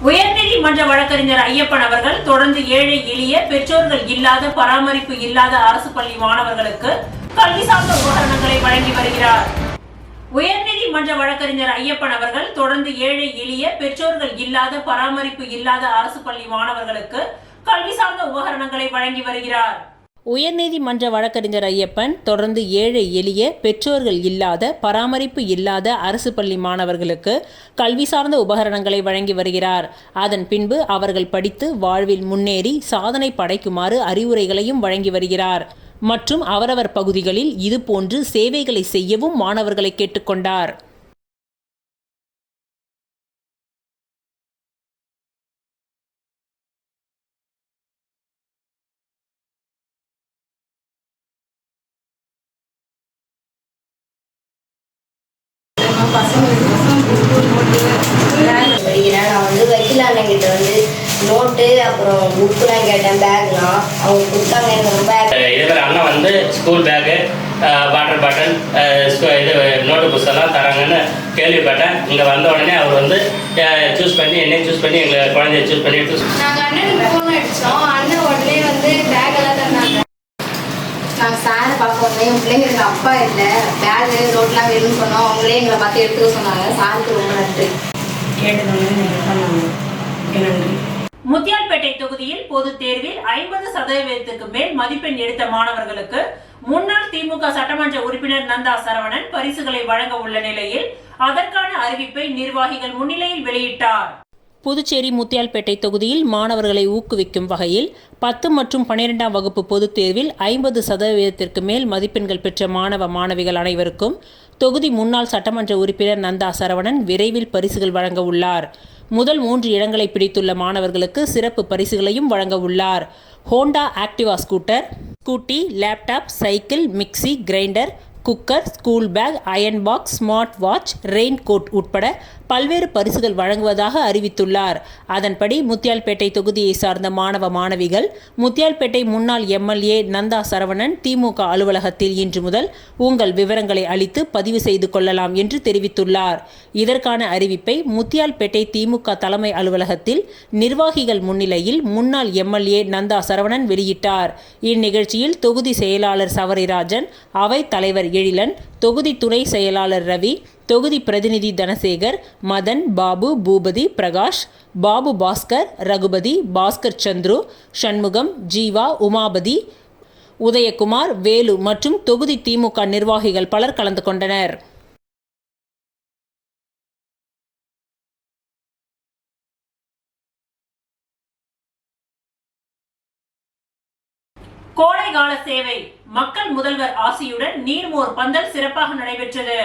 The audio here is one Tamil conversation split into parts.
உயர்நீதிமன்ற வழக்கறிஞர் ஐயப்பன் அவர்கள் தொடர்ந்து ஏழை எளிய பெற்றோர்கள் இல்லாத பராமரிப்பு இல்லாத அரசு பள்ளி மாணவர்களுக்கு கல்வி சார்ந்த உபகரணங்களை வழங்கி வருகிறார். உயர்நீதிமன்ற வழக்கறிஞர் ஐயப்பன் அவர்கள் தொடர்ந்து ஏழை எளிய பெற்றோர்கள் இல்லாத பராமரிப்பு இல்லாத அரசு பள்ளி மாணவர்களுக்கு கல்வி சார்ந்த உபகரணங்களை வழங்கி வருகிறார். உயர்நீதிமன்ற வழக்கறிஞர் ஐயப்பன் தொடர்ந்து ஏழை எளிய பெற்றோர்கள் இல்லாத பராமரிப்பு இல்லாத அரசு பள்ளி மாணவர்களுக்கு கல்வி சார்ந்த உபகரணங்களை வழங்கி வருகிறார். அதன் பின்பு அவர்கள் படித்து வாழ்வில் முன்னேறி சாதனை படைக்குமாறு அறிவுரைகளையும் வழங்கி வருகிறார். மற்றும் அவரவர் பகுதிகளில் இதுபோன்று சேவைகளை செய்யவும் மாணவர்களை கேட்டுக்கொண்டார். நான் வந்து வக்கீல் அண்ணங்கிட்ட வந்து நோட்டு அப்புறம் புக்குலாம் கேட்டேன். பேக்லாம் அவங்க கொடுத்தாங்க. எனக்கு பேக் இதே அண்ணன் வந்து ஸ்கூல் பேக்கு வாட்டர் பாட்டில் இது நோட்டு புஸ்தெல்லாம் தராங்கன்னு கேள்விப்பட்டேன். இங்கே வந்த உடனே அவர் வந்து சூஸ் பண்ணி என்னையும் சூஸ் பண்ணி எங்கள் குழந்தைய சூஸ் பண்ணி நாங்கள் அண்ணனுக்கு ஃபோன் அடித்தோம். அண்ணன் உடனே வந்து பேக்கெல்லாம் தந்தாங்க. நாங்கள் சாரை பார்க்க வந்தேன். என் பிள்ளைங்களுக்கு அப்பா இல்லை, பேகு நோட்லாம் வேணும்னு சொன்னோம். அவங்களே எங்களை பார்த்து எடுத்துக்க சொன்னாங்க. சாருக்கு ரொம்ப நன்றி. முத்தியால்பேட்டை தொகுதியில் பொது தேர்வில் 50% மேல் மதிப்பெண் எடுத்த மாணவர்களுக்கு முன்னாள் திமுக சட்டமன்ற உறுப்பினர் நந்தா சரவணன் பரிசுகளை வழங்க உள்ள நிலையில் அதற்கான அறிவிப்பை நிர்வாகிகள் முன்னிலையில் வெளியிட்டார். புதுச்சேரி முத்தியால்பேட்டை தொகுதியில் மாணவர்களை ஊக்குவிக்கும் வகையில் 10 மற்றும் 12ஆம் வகுப்பு பொதுத் தேர்வில் 50% மேல் மதிப்பெண்கள் பெற்ற மாணவ மாணவிகள் அனைவருக்கும் தொகுதி முன்னாள் சட்டமன்ற உறுப்பினர் நந்தா சரவணன் விரைவில் பரிசுகள் வழங்க உள்ளார். முதல் 3 இடங்களை பிடித்துள்ள மாணவர்களுக்கு சிறப்பு பரிசுகளையும் வழங்க உள்ளார். Honda Activa scooty, laptop, cycle, mixie, grinder, cooker, school bag, iron box, smart watch, rain coat உட்பட பல்வேறு பரிசுகள் வழங்குவதாக அறிவித்துள்ளார். அதன்படி முத்தியால்பேட்டை தொகுதியை சார்ந்த மாணவ மாணவிகள் முத்தியால்பேட்டை முன்னாள் எம்எல்ஏ நந்தா சரவணன் திமுக அலுவலகத்தில் இன்று முதல் உங்கள் விவரங்களை அளித்து பதிவு செய்து கொள்ளலாம் என்று தெரிவித்துள்ளார். இதற்கான அறிவிப்பை முத்தியால்பேட்டை திமுக தலைமை அலுவலகத்தில் நிர்வாகிகள் முன்னிலையில் முன்னாள் எம்எல்ஏ நந்தா சரவணன் வெளியிட்டார். இந்நிகழ்ச்சியில் தொகுதி செயலாளர் சவரிராஜன், அவை தலைவர் எழிலன், தொகுதி துணை செயலாளர் ரவி, தொகுதி பிரதிநிதி தனசேகர், மதன், பாபு, பூபதி, பிரகாஷ், பாபு, பாஸ்கர், ரகுபதி, பாஸ்கர், சந்துரு, சண்முகம், ஜீவா, உமாபதி, உதயகுமார், வேலு மற்றும் தொகுதி திமுக நிர்வாகிகள் பலர் கலந்து கொண்டனர். கோடைகால சேவை மக்கள் முதல்வர் ஆசியுடன் நீர்மோர் பந்தல் சிறப்பாக நடைபெற்றது.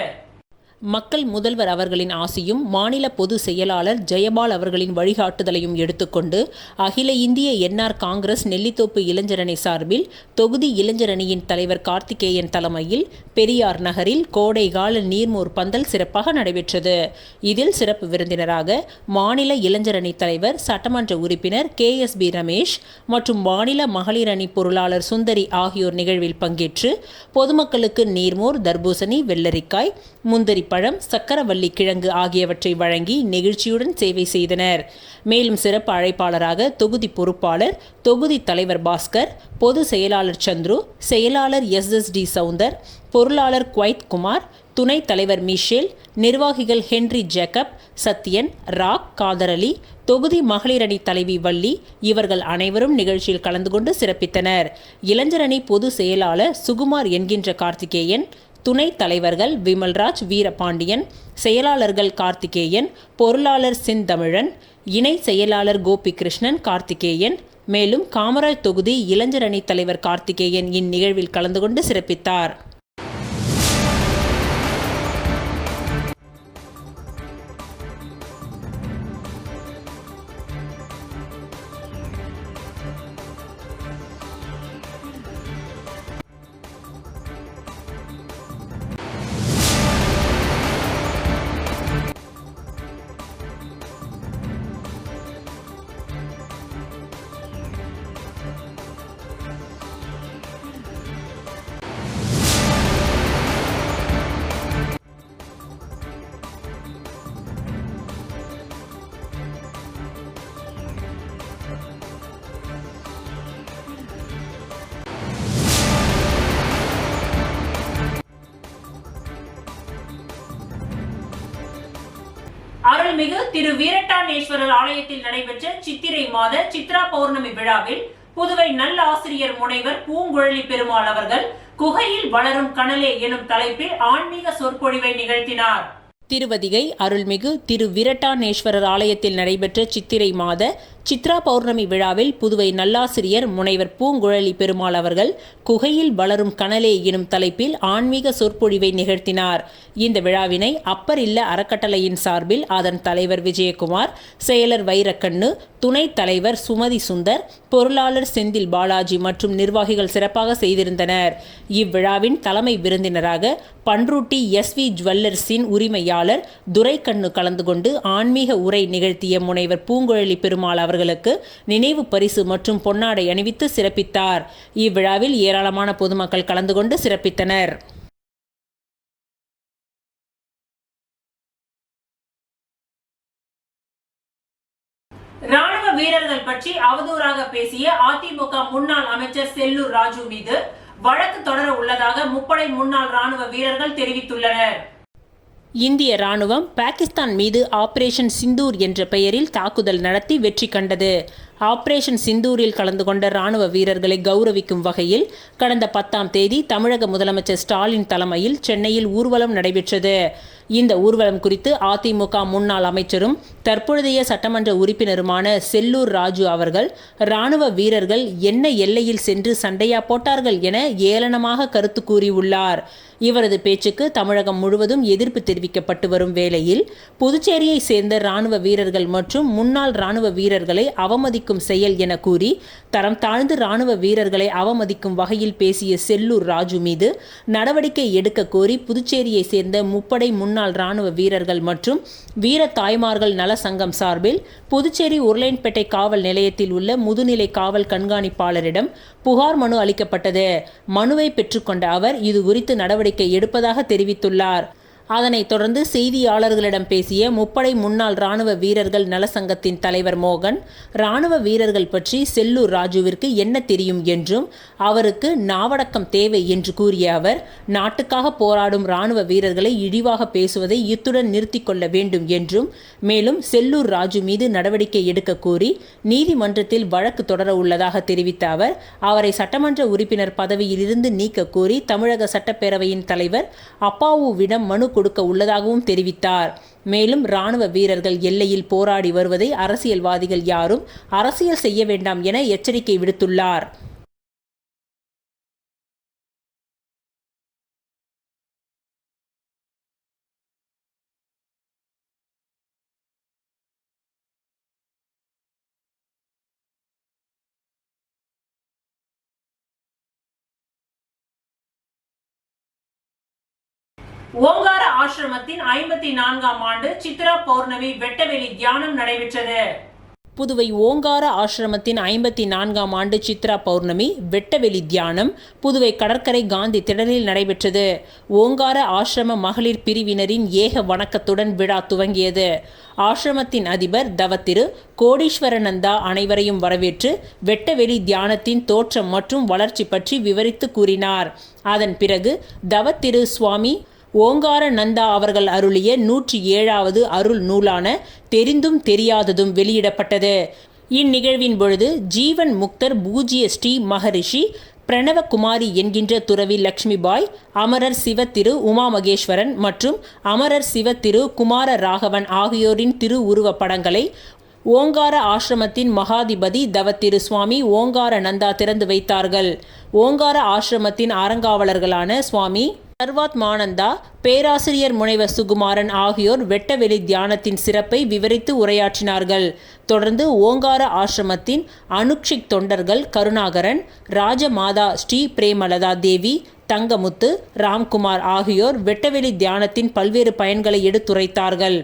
மக்கள் முதல்வர் அவர்களின் ஆசியும் மாநில பொது செயலாளர் ஜெயபால் அவர்களின் வழிகாட்டுதலையும் எடுத்துக்கொண்டு அகில இந்திய என்ஆர் காங்கிரஸ் நெல்லித்தோப்பு இளைஞரணி சார்பில் தொகுதி இளைஞரணியின் தலைவர் கார்த்திகேயன் தலைமையில் பெரியார் நகரில் கோடைகால நீர்மோர் பந்தல் சிறப்பாக நடைபெற்றது. இதில் சிறப்பு விருந்தினராக மாநில இளைஞரணி தலைவர் சட்டமன்ற உறுப்பினர் KSB ரமேஷ் மற்றும் மாநில மகளிர் அணி பொருளாளர் சுந்தரி ஆகியோர் நிகழ்வில் பங்கேற்று பொதுமக்களுக்கு நீர்மோர், தர்பூசணி, வெள்ளரிக்காய், முந்திரி பழம், சக்கரவள்ளி கிழங்கு ஆகியவற்றை வழங்கி நெகிழ்ச்சியுடன் சேவை செய்தனர். மேலும் சிறப்பு அழைப்பாளராக தொகுதி பொறுப்பாளர், தொகுதி தலைவர் பாஸ்கர், பொது செயலாளர் சந்துரு, செயலாளர் SSD சவுந்தர், பொருளாளர் குவைத் குமார், துணைத் தலைவர் மிஷேல், நிர்வாகிகள் ஹென்றி ஜேக்கப், சத்யன், ராக், காதரலி, தொகுதி மகளிரணி தலைவி வள்ளி இவர்கள் அனைவரும் நிகழ்ச்சியில் கலந்து கொண்டு சிறப்பித்தனர். இளைஞரணி பொது செயலாளர் சுகுமார் என்கின்ற கார்த்திகேயன், துணைத் தலைவர்கள் விமல்ராஜ், வீரபாண்டியன், செயலாளர்கள் கார்த்திகேயன், பொருளாளர் செந்தமிழன், இணை செயலாளர் கோபிகிருஷ்ணன், கார்த்திகேயன், மேலும் காமராஜ் தொகுதி இளைஞரணி தலைவர் கார்த்திகேயன் இந்நிகழ்வில் கலந்து கொண்டு சிறப்பித்தார். அருள்மிகு திரு வீரட்டானேஸ்வரர் ஆலயத்தில் நடைபெற்ற சித்திரை மாத சித்ரா பௌர்ணமி விழாவில் புதுவை நல்லாசிரியர் முனைவர் பூங்குழலி பெருமாள் அவர்கள் குகையில் வளரும் கனலே எனும் தலைப்பில் ஆன்மீக சொற்பொழிவை நிகழ்த்தினார். திருவதிகை அருள்மிகு திரு வீரட்டானேஸ்வரர் ஆலயத்தில் நடைபெற்ற சித்திரை மாத சித்ரா பௌர்ணமி விழாவில் புதுவை நல்லாசிரியர் முனைவர் பூங்குழலி பெருமாள் அவர்கள் குகையில் வளரும் கனலே எனும் தலைப்பில் ஆன்மீக சொற்பொழிவை நிகழ்த்தினார். இந்த விழாவினை அப்பர் இல்ல அறக்கட்டளையின் சார்பில் அதன் தலைவர் விஜயகுமார், செயலர் வைரக்கண்ணு, துணைத் தலைவர் சுமதி சுந்தர், பொருளாளர் செந்தில் பாலாஜி மற்றும் நிர்வாகிகள் சிறப்பாக செய்திருந்தனர். இவ்விழாவின் தலைமை விருந்தினராக பன்ருட்டி SV ஜுவல்லர்ஸின் உரிமையாளர் துரைக்கண்ணு கலந்து கொண்டு ஆன்மீக உரை நிகழ்த்திய முனைவர் பூங்குழலி பெருமாள் அவர்களுக்கு நினைவு பரிசு மற்றும் பொன்னாடை அணிவித்து சிறப்பித்தார். இவ்விழாவில் ஏராளமான பொதுமக்கள் கலந்து கொண்டு சிறப்பித்தனர். ராணுவ வீரர்கள் பற்றி அவதூறாக பேசிய அதிமுக முன்னாள் அமைச்சர் செல்லூர் ராஜு மீது வழக்கு தொடர உள்ளதாக முப்படை முன்னாள் ராணுவ வீரர்கள் தெரிவித்துள்ளனர். இந்திய ராணுவம் பாகிஸ்தான் மீது ஆபரேஷன் சிந்தூர் என்ற பெயரில் தாக்குதல் நடத்தி வெற்றி கண்டது. ஆபரேஷன் சிந்தூரில் கலந்து கொண்ட ராணுவ வீரர்களை கௌரவிக்கும் வகையில் கடந்த 10ஆம் தேதி தமிழக முதலமைச்சர் ஸ்டாலின் தலைமையில் சென்னையில் ஊர்வலம் நடைபெற்றது. இந்த ஊர்வலம் குறித்து அதிமுக முன்னாள் அமைச்சரும் தற்பொழுதைய சட்டமன்ற உறுப்பினருமான செல்லூர் ராஜு அவர்கள் ராணுவ வீரர்கள் என்ன எல்லையில் சென்று சண்டையா போட்டார்கள் என ஏளனமாக கருத்து கூறியுள்ளார். இவரது பேச்சுக்கு தமிழகம் முழுவதும் எதிர்ப்பு தெரிவிக்கப்பட்டு வரும் வேளையில் புதுச்சேரியை சேர்ந்த ராணுவ வீரர்கள் மற்றும் முன்னாள் ராணுவ வீரர்களை அவமதிக்கும் செயல் என கூறி தரம் தாழ்ந்து ராணுவ வீரர்களை அவமதிக்கும் வகையில் பேசிய செல்லூர் ராஜு மீது நடவடிக்கை எடுக்க கோரி புதுச்சேரியை சேர்ந்த முப்படை முன்னாள் ராணுவ வீரர்கள் மற்றும் வீர தாய்மார்கள் நல சங்கம் சார்பில் புதுச்சேரி உருளையன்பேட்டை காவல் நிலையத்தில் உள்ள முதுநிலை காவல் கண்காணிப்பாளரிடம் புகார் மனு அளிக்கப்பட்டது. மனுவை பெற்றுக்கொண்ட அவர் இது குறித்து நடவடிக்கை எடுப்பதாக தெரிவித்துள்ளார். அதனைத் தொடர்ந்து செய்தியாளர்களிடம் பேசிய முப்படை முன்னாள் ராணுவ வீரர்கள் நலசங்கத்தின் தலைவர் மோகன், ராணுவ வீரர்கள் பற்றி செல்லூர் ராஜுவிற்கு என்ன தெரியும் என்றும் அவருக்கு நாவடக்கம் தேவை என்று கூறிய அவர், நாட்டுக்காக போராடும் ராணுவ வீரர்களை இழிவாக பேசுவதை இத்துடன் நிறுத்திக் கொள்ள வேண்டும் என்றும், மேலும் செல்லூர் ராஜு மீது நடவடிக்கை எடுக்க கோரி நீதிமன்றத்தில் வழக்கு தொடர உள்ளதாக தெரிவித்த அவர், அவரை சட்டமன்ற உறுப்பினர் பதவியிலிருந்து நீக்க கோரி தமிழக சட்டப்பேரவையின் தலைவர் அப்பாவுவிடம் மனு கொடுக்க உள்ளதாகவும் தெரிவித்தார். மேலும் ராணுவ வீரர்கள் எல்லையில் போராடி வருவதை அரசியல்வாதிகள் யாரும் அரசியல் செய்ய வேண்டாம் என எச்சரிக்கை விடுத்துள்ளார். ஓங்கார ஆசிரமத்தின் 54ஆம் ஆண்டு சித்ரா பௌர்ணமி வெட்டவெளி தியானம் நடைபெற்றது. புதுவை ஓங்கார ஆசிரமத்தின் 54ஆம் ஆண்டு சித்ரா பௌர்ணமி வெட்டவெளி தியானம் புதுவை கடற்கரை காந்தி திடலில் நடைபெற்றது. ஓங்கார ஆசிரம மகளிர் பிரிவினரின் ஏக வணக்கத்துடன் விழா துவங்கியது. ஆசிரமத்தின் அதிபர் தவத்திரு கோடீஸ்வரநந்தா அனைவரையும் வரவேற்று வெட்டவெளி தியானத்தின் தோற்றம் மற்றும் வளர்ச்சி பற்றி விவரித்து கூறினார். அதன் பிறகு தவத்திரு சுவாமி ஓங்கார நந்தா அவர்கள் அருளிய 107வது அருள் நூலான தெரிந்தும் தெரியாததும் வெளியிடப்பட்டது. இந்நிகழ்வின் பொழுது ஜீவன் முக்தர் பூஜ்ய ஸ்ரீ மகரிஷி பிரணவகுமாரி என்கின்ற துறவி லக்ஷ்மிபாய், அமரர் சிவ திரு உமா மகேஸ்வரன் மற்றும் அமரர் சிவ திரு குமார ராகவன் ஆகியோரின் திரு உருவ படங்களை ஓங்கார ஆசிரமத்தின் மகாதிபதி தவத்திரு சுவாமி ஓங்கார நந்தா திறந்து வைத்தார்கள். ஓங்கார ஆசிரமத்தின் அறங்காவலர்களான சுவாமி சர்வாத்மானந்தா, பேராசிரியர் முனைவர் சுகுமாரன் ஆகியோர் வெட்டவெளி தியானத்தின் சிறப்பை விவரித்து உரையாற்றினார்கள். தொடர்ந்து ஓங்கார ஆசிரமத்தின் அனுக்ஷிக் தொண்டர்கள் கருணாகரன், ராஜமாதா ஸ்ரீ பிரேமலதா தேவி, தங்கமுத்து, ராம்குமார் ஆகியோர் வெட்டவெளி தியானத்தின் பல்வேறு பயன்களை எடுத்துரைத்தார்கள்.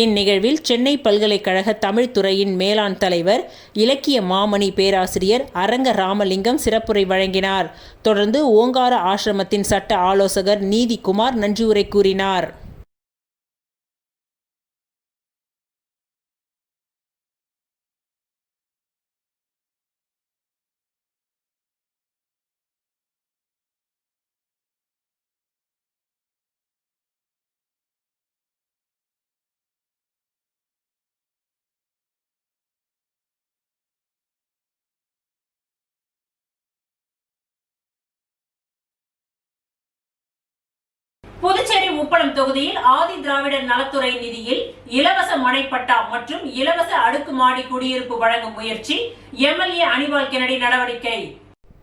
இந்நிகழ்வில் சென்னை பல்கலைக்கழக தமிழ் துறையின் மேலாண் தலைவர் இலக்கிய மாமணி பேராசிரியர் அரங்க ராமலிங்கம் சிறப்புரை வழங்கினார். தொடர்ந்து ஓங்கார ஆசிரமத்தின் சட்ட ஆலோசகர் நீதிகுமார் நன்றியுரை கூறினார். புதுச்சேரி உப்பளம் தொகுதியில் ஆதி திராவிடர் நலத்துறை நிதியில் இலவச மனைப்பட்டா மற்றும் இலவச அடுக்குமாடி குடியிருப்பு வழங்கும் முயற்சி எம்எல்ஏ அனிபால் கென்னடி நடவடிக்கை.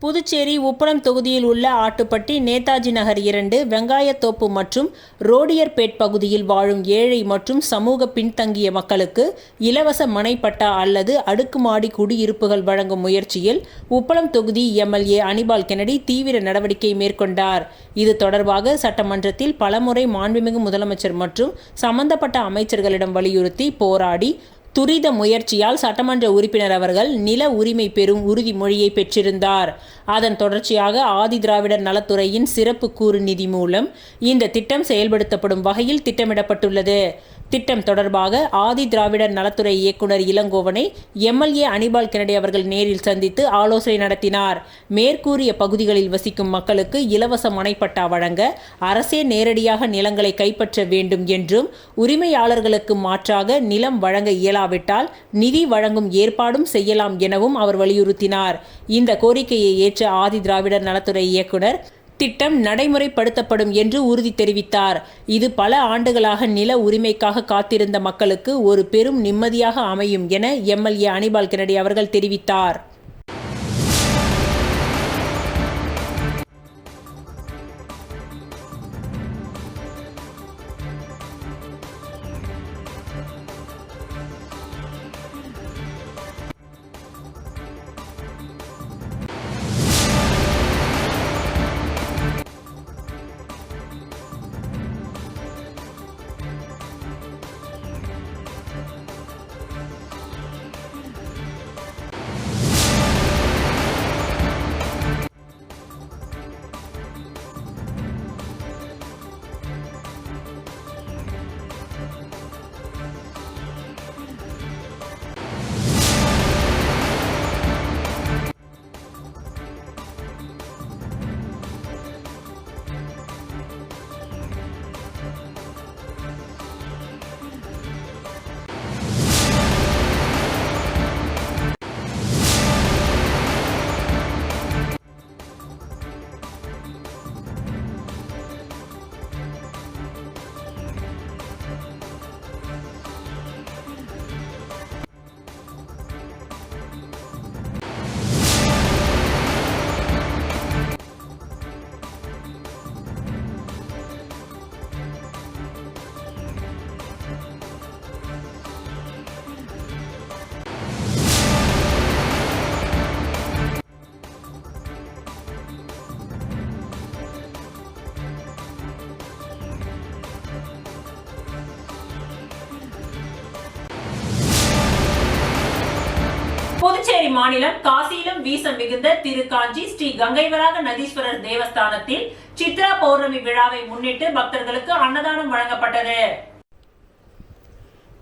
புதுச்சேரி உப்பளம் தொகுதியில் உள்ள ஆட்டுப்பட்டி, நேதாஜி நகர் 2, வெங்காயத்தோப்பு மற்றும் ரோடியர்பேட் பகுதியில் வாழும் ஏழை மற்றும் சமூக பின்தங்கிய மக்களுக்கு இலவச மனைப்பட்டா அல்லது அடுக்குமாடி குடியிருப்புகள் வழங்கும் முயற்சியில் உப்பளம் தொகுதி எம்எல்ஏ அனிபால் கென்னடி தீவிர நடவடிக்கை மேற்கொண்டார். இது தொடர்பாக சட்டமன்றத்தில் பலமுறை மாண்புமிகு முதலமைச்சர் மற்றும் சம்பந்தப்பட்ட அமைச்சர்களிடம் வலியுறுத்தி போராடி துரித முயற்சியால் சட்டமன்ற உறுப்பினர் அவர்கள் நில உரிமை பெறும் உறுதிமொழியை பெற்றிருந்தார். அதன் தொடர்ச்சியாக ஆதி திராவிடர் நலத்துறையின் சிறப்பு கூறு நிதி மூலம் இந்த திட்டம் செயல்படுத்தப்படும் வகையில் திட்டமிடப்பட்டுள்ளது. திட்டம் தொடர்பாக ஆதி திராவிடர் நலத்துறை இயக்குனர் இளங்கோவனை எம்எல்ஏ அனிபால் கென்னடி அவர்கள் நேரில் சந்தித்து ஆலோசனை நடத்தினார். மேற்கூறிய பகுதிகளில் வசிக்கும் மக்களுக்கு இலவச மனைப்பட்டா வழங்க அரசே நேரடியாக நிலங்களை கைப்பற்ற வேண்டும் என்றும், உரிமையாளர்களுக்கு மாற்றாக நிலம் வழங்க இயலாவிட்டால் நிதி வழங்கும் ஏற்பாடும் செய்யலாம் எனவும் அவர் வலியுறுத்தினார். இந்த கோரிக்கையை ஏற்ற ஆதி திராவிடர் நலத்துறை இயக்குனர் திட்டம் நடைமுறைப்படுத்தப்படும் என்று உறுதி தெரிவித்தார். இது பல ஆண்டுகளாக நில உரிமைக்காக காத்திருந்த மக்களுக்கு ஒரு பெரும் நிம்மதியாக அமையும் என எம்எல்ஏ அனிபால் கென்னடி அவர்கள் தெரிவித்தார். புதுச்சேரி மாநிலம் காசியிலும் வீச மிகுந்த திருக்காஞ்சி ஸ்ரீ கங்கைவராக நதீஸ்வரர் தேவஸ்தானத்தில் சித்ரா பௌர்ணமி விழாவை முன்னிட்டு பக்தர்களுக்கு அன்னதானம் வழங்கப்பட்டது.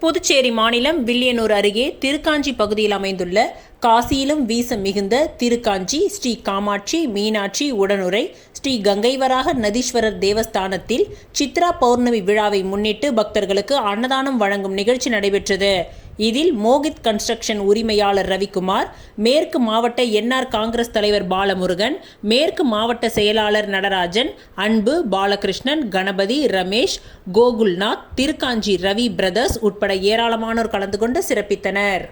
புதுச்சேரி மாநிலம் வில்லியனூர் அருகே திருக்காஞ்சி பகுதியில் அமைந்துள்ள காசியிலும் வீச மிகுந்த திருக்காஞ்சி ஸ்ரீ காமாட்சி மீனாட்சி உடனுரை ஸ்ரீ கங்கைவராக நதீஸ்வரர் தேவஸ்தானத்தில் சித்ரா பௌர்ணமி விழாவை முன்னிட்டு பக்தர்களுக்கு அன்னதானம் வழங்கும் நிகழ்ச்சி நடைபெற்றது. இதில் மோகித் கன்ஸ்ட்ரக்ஷன் உரிமையாளர் ரவிக்குமார், மேற்கு மாவட்ட என்ஆர் காங்கிரஸ் தலைவர் பாலமுருகன், மேற்கு மாவட்ட செயலாளர் நடராஜன், அன்பு, பாலகிருஷ்ணன், கணபதி, ரமேஷ், கோகுல்நாத், திருக்காஞ்சி ரவி பிரதர்ஸ் உட்பட ஏராளமானோர் கலந்து கொண்டு சிறப்பித்தனர்.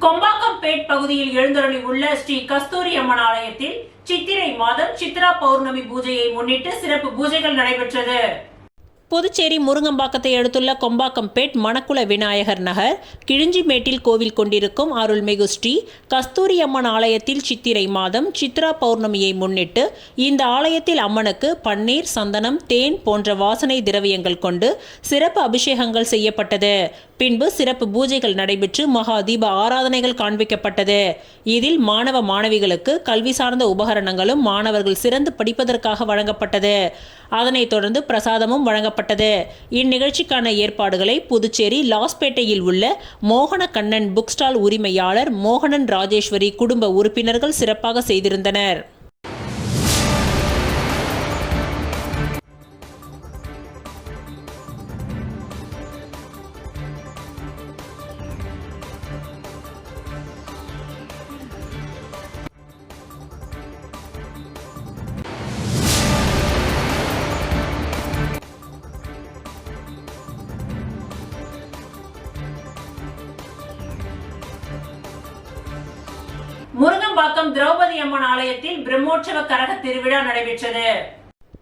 கொம்பாக்கம்பேட் பகுதியில் எழுந்தருளி உள்ள ஸ்ரீ கஸ்தூரி அம்மன் ஆலயத்தில் சித்திரை மாதம் சித்ரா பௌர்ணமி பூஜையை முன்னிட்டு சிறப்பு பூஜைகள் நடைபெற்றது. புதுச்சேரி முருங்கம்பாக்கத்தை அடுத்துள்ள கொம்பாக்கம்பேட் மணக்குள விநாயகர் நகர் கிழிஞ்சிமேட்டில் கோவில் கொண்டிருக்கும் அருள்மிகு ஸ்ரீ கஸ்தூரி அம்மன் ஆலயத்தில் சித்திரை மாதம் சித்ரா பௌர்ணமியை முன்னிட்டு இந்த ஆலயத்தில் அம்மனுக்கு பன்னீர், சந்தனம், தேன் போன்ற வாசனை திரவியங்கள் கொண்டு சிறப்பு அபிஷேகங்கள் செய்யப்பட்டது. பின்பு சிறப்பு பூஜைகள் நடைபெற்று மகா தீப ஆராதனைகள் காண்பிக்கப்பட்டது. இதில் மாணவ மாணவிகளுக்கு கல்வி சார்ந்த உபகரணங்களும் மாணவர்கள் சிறந்து படிப்பதற்காக வழங்கப்பட்டது. அதனைத் தொடர்ந்து பிரசாதமும் வழங்கப்பட்டது. இந்நிகழ்ச்சிக்கான ஏற்பாடுகளை புதுச்சேரி லாஸ்பேட்டையில் உள்ள மோகன கண்ணன் புக் ஸ்டால் உரிமையாளர் மோகனன் ராஜேஸ்வரி குடும்ப உறுப்பினர்கள் சிறப்பாக செய்திருந்தனர். முருங்கம்பாக்கம் திரௌபதி அம்மன் ஆலயத்தில் பிரம்மோற்சவ கரக திருவிழா நடைபெற்றது.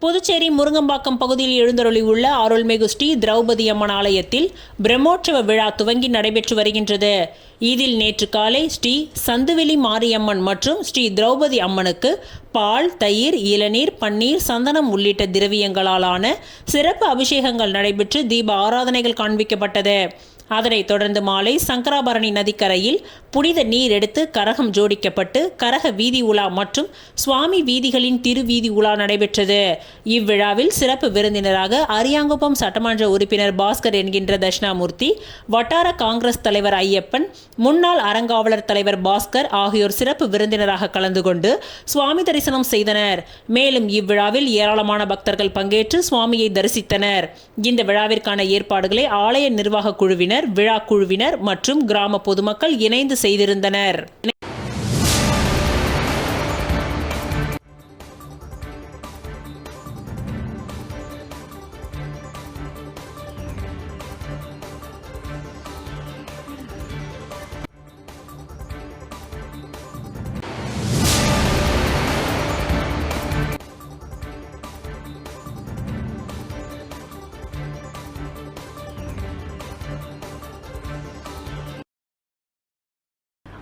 புதுச்சேரி முருங்கம்பாக்கம் பகுதியில் எழுந்தருளியுள்ள அருள்மிகு ஸ்ரீ திரௌபதி அம்மன் ஆலயத்தில் பிரம்மோற்சவ விழா துவங்கி நடைபெற்று வருகின்றது. இதில் நேற்று காலை ஸ்ரீ சந்துவெளி மாரியம்மன் மற்றும் ஸ்ரீ திரௌபதி அம்மனுக்கு பால், தயிர், இளநீர், பன்னீர், சந்தனம் உள்ளிட்ட திரவியங்களாலான சிறப்பு அபிஷேகங்கள் நடைபெற்று தீப ஆராதனைகள் காண்பிக்கப்பட்டது. அதனைத் தொடர்ந்து மாலை சங்கராபரணி நதிக்கரையில் புனித நீர் எடுத்து கரகம் ஜோடிக்கப்பட்டு கரக வீதி உலா மற்றும் சுவாமி வீதிகளின் திருவீதி உலா நடைபெற்றது. இவ்விழாவில் சிறப்பு விருந்தினராக அரியாங்குப்பம் சட்டமன்ற உறுப்பினர் பாஸ்கர் என்கின்ற தட்சிணாமூர்த்தி, வட்டார காங்கிரஸ் தலைவர் ஐயப்பன், முன்னாள் அறங்காவலர் தலைவர் பாஸ்கர் ஆகியோர் சிறப்பு விருந்தினராக கலந்து கொண்டு சுவாமி தரிசனம் செய்தனர். மேலும் இவ்விழாவில் ஏராளமான பக்தர்கள் பங்கேற்று சுவாமியை தரிசித்தனர். இந்த விழாவிற்கான ஏற்பாடுகளை ஆலய நிர்வாக குழுவினர், விழா குழுவினர் மற்றும் கிராம பொதுமக்கள் இணைந்து செய்திருந்தனர்.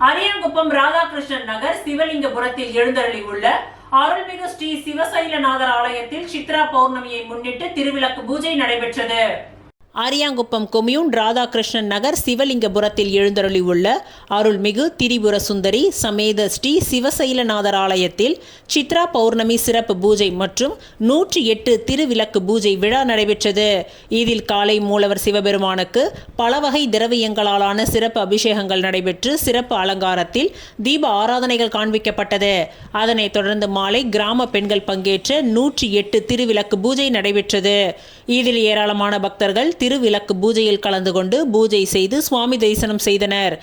அரியாங்குப்பம் ராதாகிருஷ்ணன் நகர் சிவலிங்கபுரத்தில் எழுந்தருளியுள்ள அருள்மிகு ஸ்ரீ சிவசைலநாதர் ஆலயத்தில் சித்ரா பௌர்ணமியை முன்னிட்டு திருவிளக்கு பூஜை நடைபெற்றது. அரியாங்குப்பம் கொம்யூன் ராதாகிருஷ்ணன் நகர் சிவலிங்கபுரத்தில் எழுந்தருளியுள்ள அருள்மிகு திரிபுர சுந்தரி சமேத ஸ்ரீ சிவசைலநாதர் ஆலயத்தில் சித்ரா பௌர்ணமி சிறப்பு பூஜை மற்றும் 108 திருவிளக்கு பூஜை விழா நடைபெற்றது. இதில் காலை மூலவர் சிவபெருமானுக்கு பல வகை திரவியங்களாலான சிறப்பு அபிஷேகங்கள் நடைபெற்று சிறப்பு அலங்காரத்தில் தீப ஆராதனைகள் காண்பிக்கப்பட்டது. அதனைத் தொடர்ந்து மாலை கிராம பெண்கள் பங்கேற்ற 108 திருவிளக்கு பூஜை நடைபெற்றது. இதில் ஏராளமான பக்தர்கள் திருவிளக்கு பூஜையில் கலந்து கொண்டு பூஜை செய்து சுவாமி தரிசனம் செய்தனர்.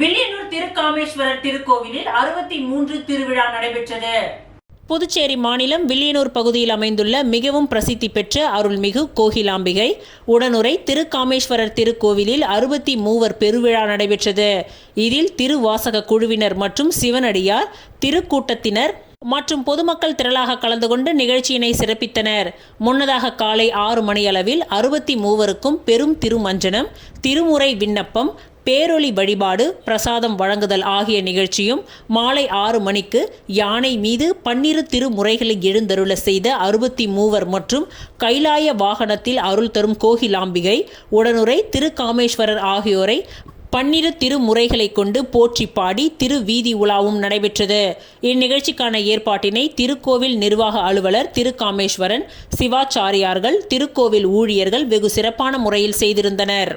வில்லியனூர் திருக்காமேஸ்வரர் திருக்கோவிலில் 63 திருவிழா நடைபெற்றது. புதுச்சேரி மாநிலம் வில்லியனூர் பகுதியில் அமைந்துள்ள மிகவும் பிரசித்தி பெற்ற அருள்மிகு கோகிலாம்பிகை உடனுரை திருக்காமேஸ்வரர் திருக்கோவிலில் 63 பெருவிழா நடைபெற்றது. இதில் திருவாசக குழுவினர் மற்றும் சிவனடியார் திருக்கூட்டத்தினர் மற்றும் பொதுமக்கள் திரளாக கலந்து கொண்டு நிகழ்ச்சியினை சிறப்பித்தனர். முன்னதாக காலை 6 மணியளவில் 63க்கும் பெரும் திருமஞ்சனம், திருமுறை விண்ணப்பம், பேரொளி வழிபாடு, பிரசாதம் வழங்குதல் ஆகிய நிகழ்ச்சியும், மாலை 6 மணிக்கு யானை மீது 12 திருமுறைகளை எழுந்தருள செய்த 63 மற்றும் கைலாய வாகனத்தில் அருள் தரும் கோகிலாம்பிகை உடனுரை திருக்காமேஸ்வரர் ஆகியோரை 12 திருமுறைகளை கொண்டு போற்றி பாடி திருவீதி உலாவும் நடைபெற்றது. இந்நிகழ்ச்சிக்கான ஏற்பாட்டினை திருக்கோவில் நிர்வாக அலுவலர் திருக்காமேஸ்வரன், சிவாச்சாரியார்கள், திருக்கோவில் ஊழியர்கள் வெகு சிறப்பான முறையில் செய்திருந்தனர்.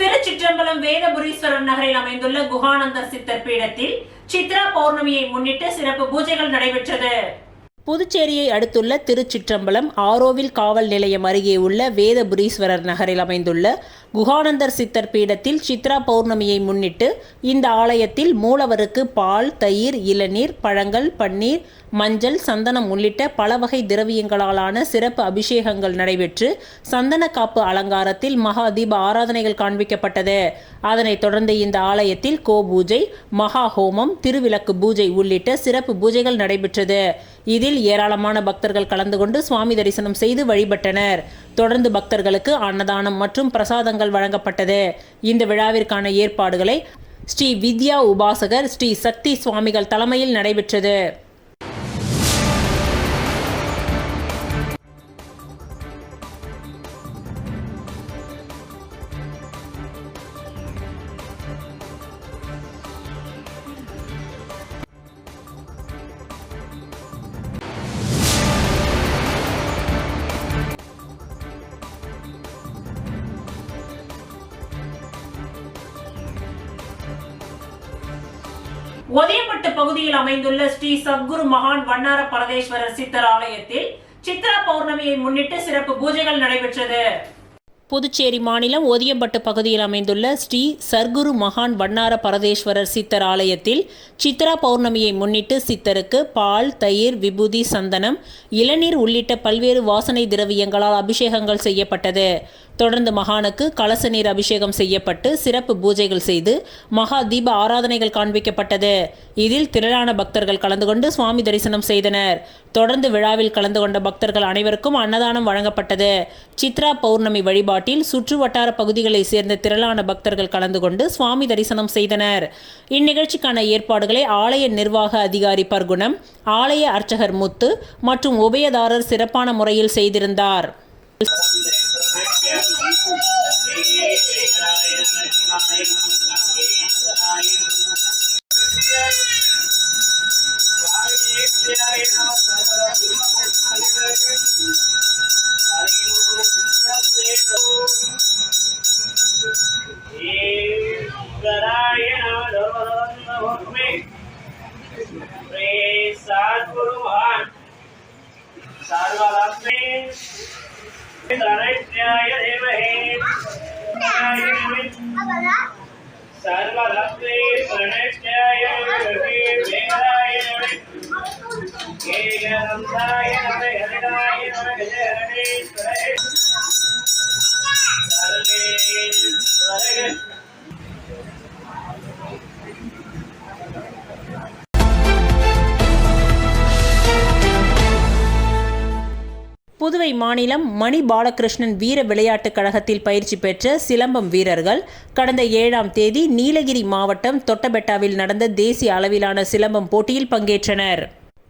திருச்சிற்றம்பலம் வேதபுரீஸ்வரர் நகரில் அமைந்துள்ள குஹானந்தர் சித்தர் பீடத்தில் சித்ரா பௌர்ணமியை முன்னிட்டு சிறப்பு பூஜைகள் நடைபெற்றது. புதுச்சேரியை அடுத்துள்ள திருச்சிற்றம்பலம் ஆரோவில் காவல் நிலையம் அருகே உள்ள வேதபுரீஸ்வரர் நகரில் அமைந்துள்ள குகானந்தர் சித்தர் பீடத்தில் சித்ரா பௌர்ணமியை முன்னிட்டு இந்த ஆலயத்தில் மூலவருக்கு பால், தயிர், இளநீர், பழங்கள், பன்னீர், மஞ்சள், சந்தனம் உள்ளிட்ட பல வகை திரவியங்களாலான சிறப்பு அபிஷேகங்கள் நடைபெற்று சந்தன காப்பு அலங்காரத்தில் மகா தீப ஆராதனைகள் காண்பிக்கப்பட்டது. அதனைத் தொடர்ந்து இந்த ஆலயத்தில் கோபூஜை, மகா ஹோமம், திருவிளக்கு பூஜை உள்ளிட்ட சிறப்பு பூஜைகள் நடைபெற்றது. இதில் ஏராளமான பக்தர்கள் கலந்து கொண்டு சுவாமி தரிசனம் செய்து வழிபட்டனர். தொடர்ந்து பக்தர்களுக்கு அன்னதானம் மற்றும் பிரசாதங்கள் வழங்கப்பட்டது. இந்த விழாவிற்கான ஏற்பாடுகளை ஸ்ரீ வித்யா உபாசகர் ஸ்ரீ சக்தி சுவாமிகள் தலைமையில் நடைபெற்றது. ஒதியம்பட்டு பகுதியில் அமைந்துள்ள ஸ்ரீ சத்குரு மகான் வண்ணார பரதேஸ்வரர் சித்தர் ஆலயத்தில் சித்ரா பௌர்ணமியை முன்னிட்டு சிறப்பு பூஜைகள் நடைபெற்றது. புதுச்சேரி மாநிலம் ஒதியம்பட்டு பகுதியில் அமைந்துள்ள ஸ்ரீ சர்க்குரு மகான் வண்ணார பரதேஸ்வரர் சித்தர் ஆலயத்தில் சித்ரா பௌர்ணமியை முன்னிட்டு சித்தருக்கு பால், தயிர், விபூதி, சந்தனம், இளநீர் உள்ளிட்ட பல்வேறு வாசனை திரவியங்களால் அபிஷேகங்கள் செய்யப்பட்டது. தொடர்ந்து மகானுக்கு கலச நீர் அபிஷேகம் செய்யப்பட்டு சிறப்பு பூஜைகள் செய்து மகா தீப ஆராதனைகள் காண்பிக்கப்பட்டது. இதில் திரளான பக்தர்கள் கலந்து கொண்டு சுவாமி தரிசனம் செய்தனர். தொடர்ந்து விழாவில் கலந்து கொண்ட பக்தர்கள் அனைவருக்கும் அன்னதானம் வழங்கப்பட்டது. சித்ரா பௌர்ணமி வழிபாட்டில் சுற்று வட்டார பகுதிகளை சேர்ந்த திரளான பக்தர்கள் கலந்து கொண்டு சுவாமி தரிசனம் செய்தனர். இந்நிகழ்ச்சிக்கான ஏற்பாடுகளை ஆலய நிர்வாக அதிகாரி பர்குணம், ஆலய அர்ச்சகர் முத்து மற்றும் உபயதாரர் சிறப்பான முறையில் செய்திருந்தார். புதுவை மாநிலம் மணி பாலகிருஷ்ணன் வீர விளையாட்டுக் கழகத்தில் பயிற்சி பெற்ற சிலம்பம் வீரர்கள் கடந்த 7ஆம் தேதி நீலகிரி மாவட்டம் தொட்டபெட்டாவில் நடந்த தேசிய அளவிலான சிலம்பம் போட்டியில் பங்கேற்றனர்.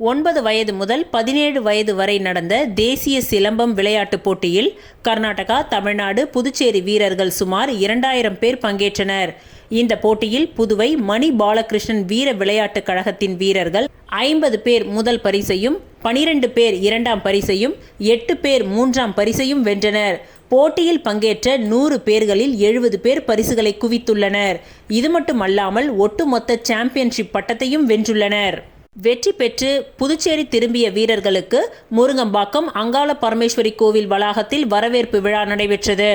9 வயது முதல் 17 வயது வரை நடந்த தேசிய சிலம்பம் விளையாட்டுப் போட்டியில் கர்நாடகா, தமிழ்நாடு, புதுச்சேரி வீரர்கள் சுமார் 2000 பேர் பங்கேற்றனர். இந்த போட்டியில் புதுவை மணி பாலகிருஷ்ணன் வீர விளையாட்டுக் கழகத்தின் வீரர்கள் 50 பேர் முதல் பரிசையும், 12 பேர் 2ஆம் பரிசையும், 8 பேர் 3ஆம் பரிசையும் வென்றனர். போட்டியில் பங்கேற்ற 100 பேர்களில் 70 பேர் பரிசுகளை குவித்துள்ளனர். இது மட்டுமல்லாமல் ஒட்டுமொத்த சாம்பியன்ஷிப் பட்டத்தையும் வென்றுள்ளனர். வெற்றி பெற்று புதுச்சேரி திரும்பிய வீரர்களுக்கு முருங்கம்பாக்கம் அங்காள பரமேஸ்வரி கோவில் வளாகத்தில் வரவேற்பு விழா நடைபெற்றது.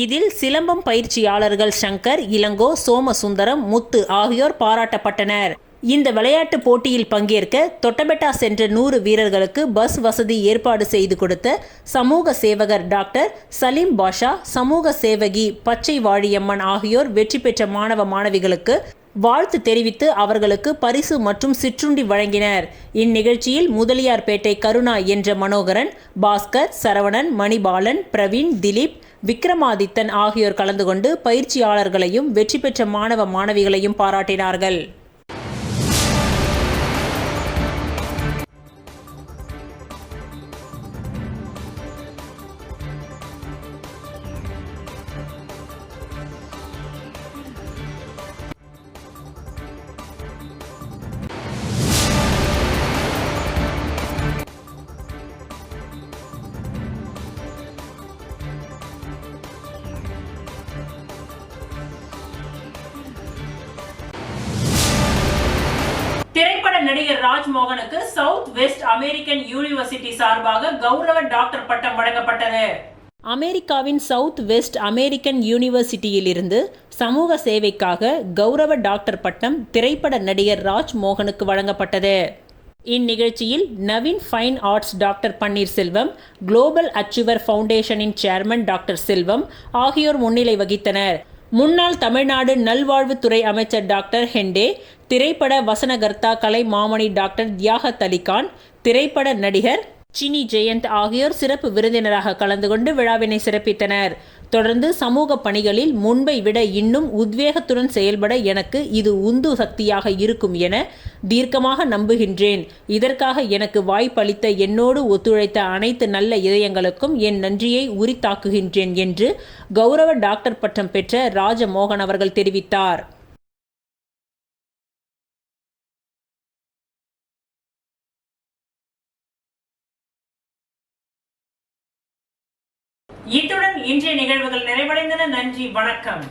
இதில் சிலம்பம் பயிற்சியாளர்கள் சங்கர், இளங்கோ, சோமசுந்தரம், முத்து ஆகியோர் பாராட்டப்பட்டனர். இந்த விளையாட்டு போட்டியில் பங்கேற்க தொட்டபெட்டா சென்ற 100 வீரர்களுக்கு பஸ் வசதி ஏற்பாடு செய்து கொடுத்த சமூக சேவகர் டாக்டர் சலீம் பாஷா, சமூக சேவகி பச்சை வாழியம்மன் ஆகியோர் வெற்றி பெற்ற மாணவ மாணவிகளுக்கு வாழ்த்து தெரிவித்து அவர்களுக்கு பரிசு மற்றும் சிற்றுண்டி வழங்கினர். இந்நிகழ்ச்சியில் முதலியார்பேட்டை கருணா என்ற மனோகரன், பாஸ்கர், சரவணன், மணிபாலன், பிரவீன், திலீப், விக்ரமாதித்தன் ஆகியோர் கலந்து கொண்டு பயிற்சியாளர்களையும் வெற்றி பெற்ற மாணவ மாணவிகளையும் பாராட்டினார்கள். நடிகர் ராஜ்மோகனுக்கு சவுத் வெஸ்ட் அமெரிக்கன் யூனிவர்சிட்டி சார்பாக கௌரவ டாக்டர் பட்டம் வழங்கப்பட்டது. அமெரிக்காவின் சவுத் வெஸ்ட் அமெரிக்கன் யூனிவர்சிட்டியிலிருந்து சமூக சேவைக்காக கௌரவ டாக்டர் பட்டம் திரைப்பட நடிகர் ராஜ்மோகனுக்கு வழங்கப்பட்டது. இந்நிகழ்ச்சியில் Naveen fine arts doctor Panneerselvam, global achiever ஃபவுண்டேஷனின் சேர்மன் டாக்டர் செல்வம் ஆகியோர் முன்னிலை வகித்தனர். முன்னாள் தமிழ்நாடு நல்வாழ்வுத்துறை அமைச்சர் டாக்டர் ஹெண்டே, திரைப்பட வசனகர்த்தா கலை மாமணி டாக்டர் தியாகத் அலிகான், திரைப்பட நடிகர் சினி ஜெயந்த் ஆகியோர் சிறப்பு விருந்தினராக கலந்து கொண்டு விழாவினை சிறப்பித்தனர். தொடர்ந்து சமூக பணிகளில் முன்பை விட இன்னும் உத்வேகத்துடன் செயல்பட எனக்கு இது உந்து சக்தியாக இருக்கும் என தீர்க்கமாக நம்புகின்றேன். இதற்காக எனக்கு வாய்ப்பளித்த என்னோடு ஒத்துழைத்த அனைத்து நல்ல இதயங்களுக்கும் என் நன்றியை உரித்தாக்குகின்றேன் என்று கௌரவ டாக்டர் பட்டம் பெற்ற ராஜமோகன் அவர்கள் தெரிவித்தார். இத்துடன் இன்றைய நிகழ்வுகள் நிறைவடைந்தன. நன்றி, வணக்கம்.